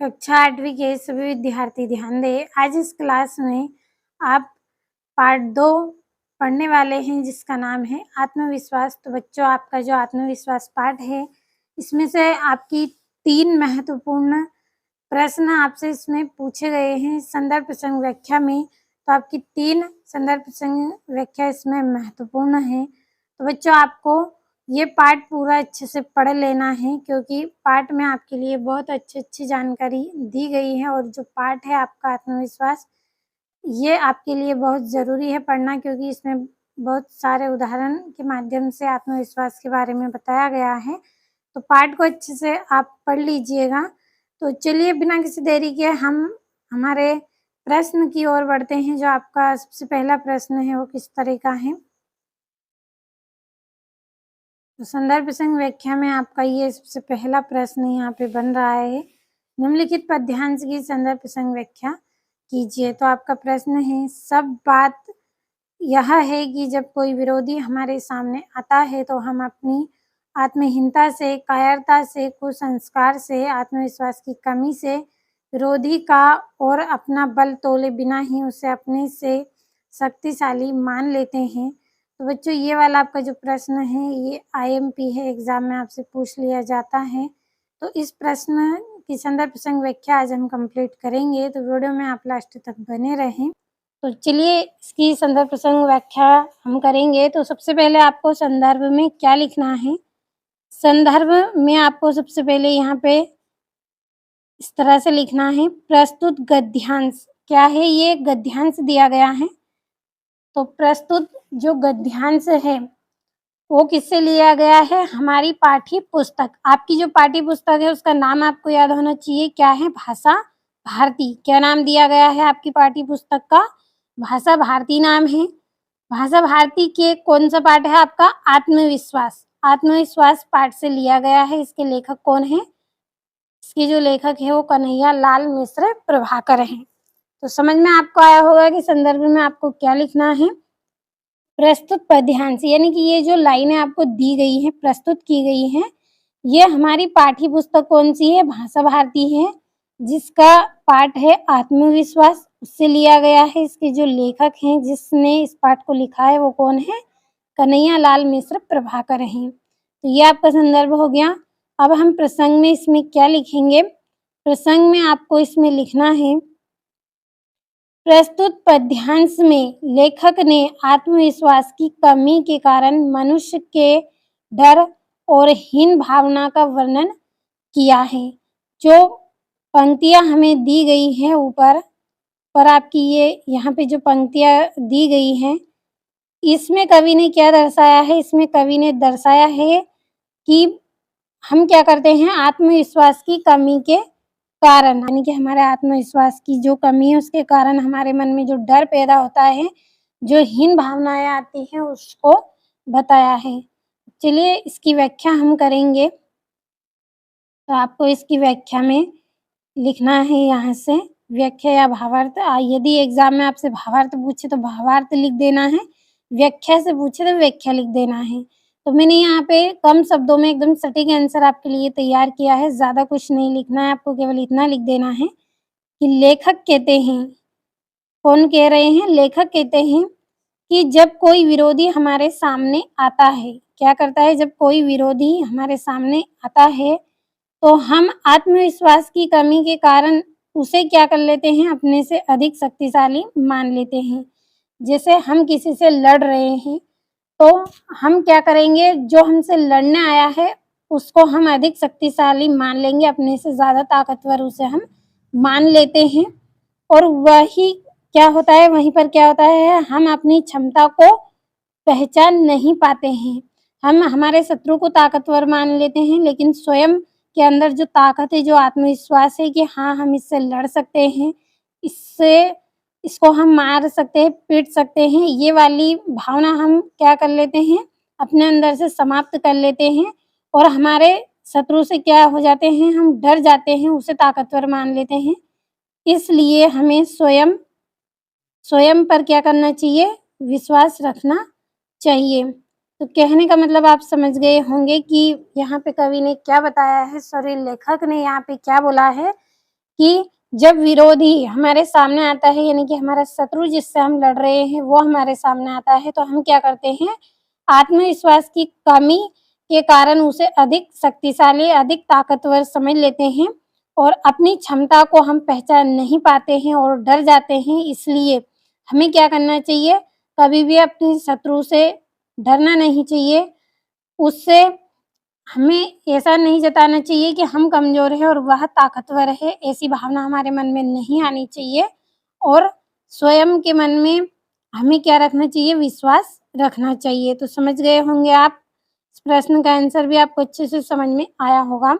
कक्षा 8वीं के सभी विद्यार्थी ध्यान दें। आज इस क्लास में आप पार्ट 2 पढ़ने वाले हैं जिसका नाम है आत्मविश्वास। तो बच्चों, आपका जो आत्मविश्वास पार्ट है इसमें से आपकी 3 महत्वपूर्ण प्रश्न आपसे इसमें पूछे गए हैं संदर्भ प्रसंग व्याख्या में। तो आपकी 3 संदर्भ प्रसंग व्याख्या इसमें महत्वपूर्ण है। तो बच्चों, आपको ये पार्ट पूरा अच्छे से पढ़ लेना है क्योंकि पार्ट में आपके लिए बहुत अच्छी जानकारी दी गई है। और जो पार्ट है आपका आत्मविश्वास, ये आपके लिए बहुत ज़रूरी है पढ़ना, क्योंकि इसमें बहुत सारे उदाहरण के माध्यम से आत्मविश्वास के बारे में बताया गया है। तो पार्ट को अच्छे से आप पढ़ लीजिएगा। तो चलिए बिना किसी देरी के हम हमारे प्रश्न की ओर बढ़ते हैं। जो आपका सबसे पहला प्रश्न है वो किस तरह का है। तो संदर्भ प्रसंग व्याख्या में आपका ये सबसे पहला प्रश्न यहाँ पे बन रहा है। निम्नलिखित पद्यांश की संदर्भ प्रसंग व्याख्या कीजिए। तो आपका प्रश्न है, सब बात यह है कि जब कोई विरोधी हमारे सामने आता है तो हम अपनी आत्महीनता से, कायरता से, कुसंस्कार से, आत्मविश्वास की कमी से विरोधी का और अपना बल तोले बिना ही उसे अपने से शक्तिशाली मान लेते हैं। तो बच्चों, ये वाला आपका जो प्रश्न है ये IMP है, एग्जाम में आपसे पूछ लिया जाता है। तो इस प्रश्न की संदर्भ प्रसंग व्याख्या आज हम कंप्लीट करेंगे, तो वीडियो में आप लास्ट तक बने रहें। तो चलिए इसकी संदर्भ प्रसंग व्याख्या हम करेंगे। तो सबसे पहले आपको संदर्भ में क्या लिखना है। संदर्भ में आपको सबसे पहले यहाँ पे इस तरह से लिखना है, प्रस्तुत गद्यांश। क्या है ये? गद्यांश दिया गया है। तो प्रस्तुत जो गद्यांश है वो किससे लिया गया है? हमारी पाठ्य पुस्तक। आपकी जो पाठ्य पुस्तक है उसका नाम आपको याद होना चाहिए। क्या है? भाषा भारती। क्या नाम दिया गया है आपकी पाठ्य पुस्तक का? भाषा भारती नाम है। भाषा भारती के कौन सा पाठ है आपका? आत्मविश्वास। आत्मविश्वास पाठ से लिया गया है। इसके लेखक कौन है? इसके जो लेखक है वो कन्हैया लाल मिश्र प्रभाकर हैं। तो समझ में आपको आया होगा कि संदर्भ में आपको क्या लिखना है। प्रस्तुत पद्यांश, यानी कि ये जो लाइनें आपको दी गई हैं, प्रस्तुत की गई हैं, ये हमारी पाठ्य पुस्तक कौन सी है? भाषा भारती है, जिसका पाठ है आत्मविश्वास, उससे लिया गया है। इसके जो लेखक हैं, जिसने इस पाठ को लिखा है, वो कौन है? कन्हैया लाल मिश्र प्रभाकर हैं। तो ये आपका संदर्भ हो गया। अब हम प्रसंग में इसमें क्या लिखेंगे। प्रसंग में आपको इसमें लिखना है, प्रस्तुत पद्यांश में लेखक ने आत्मविश्वास की कमी के कारण मनुष्य के डर और हीन भावना का वर्णन किया है। जो पंक्तियां हमें दी गई हैं ऊपर पर, आपकी ये यहाँ पे जो पंक्तियां दी गई हैं, इसमें कवि ने क्या दर्शाया है? इसमें कवि ने दर्शाया है कि हम क्या करते हैं, आत्मविश्वास की कमी के कारण, यानी कि हमारे आत्मविश्वास की जो कमी है उसके कारण हमारे मन में जो डर पैदा होता है, जो हीन भावनाएं आती हैं, उसको बताया है। चलिए इसकी व्याख्या हम करेंगे। तो आपको इसकी व्याख्या में लिखना है यहाँ से व्याख्या या भावार्थ। यदि एग्जाम में आपसे भावार्थ पूछे तो भावार्थ लिख देना है, व्याख्या से पूछे तो व्याख्या लिख देना है। तो मैंने यहाँ पे कम शब्दों में एकदम सटीक आंसर आपके लिए तैयार किया है। ज़्यादा कुछ नहीं लिखना है, आपको केवल इतना लिख देना है कि लेखक कहते हैं, कौन कह रहे हैं? लेखक कहते हैं कि जब कोई विरोधी हमारे सामने आता है, क्या करता है? जब कोई विरोधी हमारे सामने आता है तो हम आत्मविश्वास की कमी के कारण उसे क्या कर लेते हैं? अपने से अधिक शक्तिशाली मान लेते हैं। जैसे हम किसी से लड़ रहे हैं तो हम क्या करेंगे? जो हमसे लड़ने आया है उसको हम अधिक शक्तिशाली मान लेंगे, अपने से ज़्यादा ताकतवर उसे हम मान लेते हैं। और वही क्या होता है, वहीं पर क्या होता है, हम अपनी क्षमता को पहचान नहीं पाते हैं। हम हमारे शत्रु को ताकतवर मान लेते हैं, लेकिन स्वयं के अंदर जो ताकत है, जो आत्मविश्वास है कि हाँ हम इससे लड़ सकते हैं, इसको हम मार सकते हैं, पीट सकते हैं, ये वाली भावना हम क्या कर लेते हैं? अपने अंदर से समाप्त कर लेते हैं और हमारे शत्रु से क्या हो जाते हैं? हम डर जाते हैं, उसे ताकतवर मान लेते हैं। इसलिए हमें स्वयं पर क्या करना चाहिए? विश्वास रखना चाहिए। तो कहने का मतलब आप समझ गए होंगे कि यहाँ पे कवि ने क्या बताया है, सॉरी लेखक ने यहाँ पे क्या बोला है कि जब विरोधी हमारे सामने आता है, यानी कि हमारा शत्रु जिससे हम लड़ रहे हैं वो हमारे सामने आता है, तो हम क्या करते हैं, आत्मविश्वास की कमी के कारण उसे अधिक शक्तिशाली, अधिक ताकतवर समझ लेते हैं और अपनी क्षमता को हम पहचान नहीं पाते हैं और डर जाते हैं। इसलिए हमें क्या करना चाहिए, कभी भी अपने शत्रु से डरना नहीं चाहिए। उससे हमें ऐसा नहीं जताना चाहिए कि हम कमज़ोर हैं और वह ताकतवर है, ऐसी भावना हमारे मन में नहीं आनी चाहिए और स्वयं के मन में हमें क्या रखना चाहिए, विश्वास रखना चाहिए। तो समझ गए होंगे आप, इस प्रश्न का आंसर भी आपको अच्छे से समझ में आया होगा।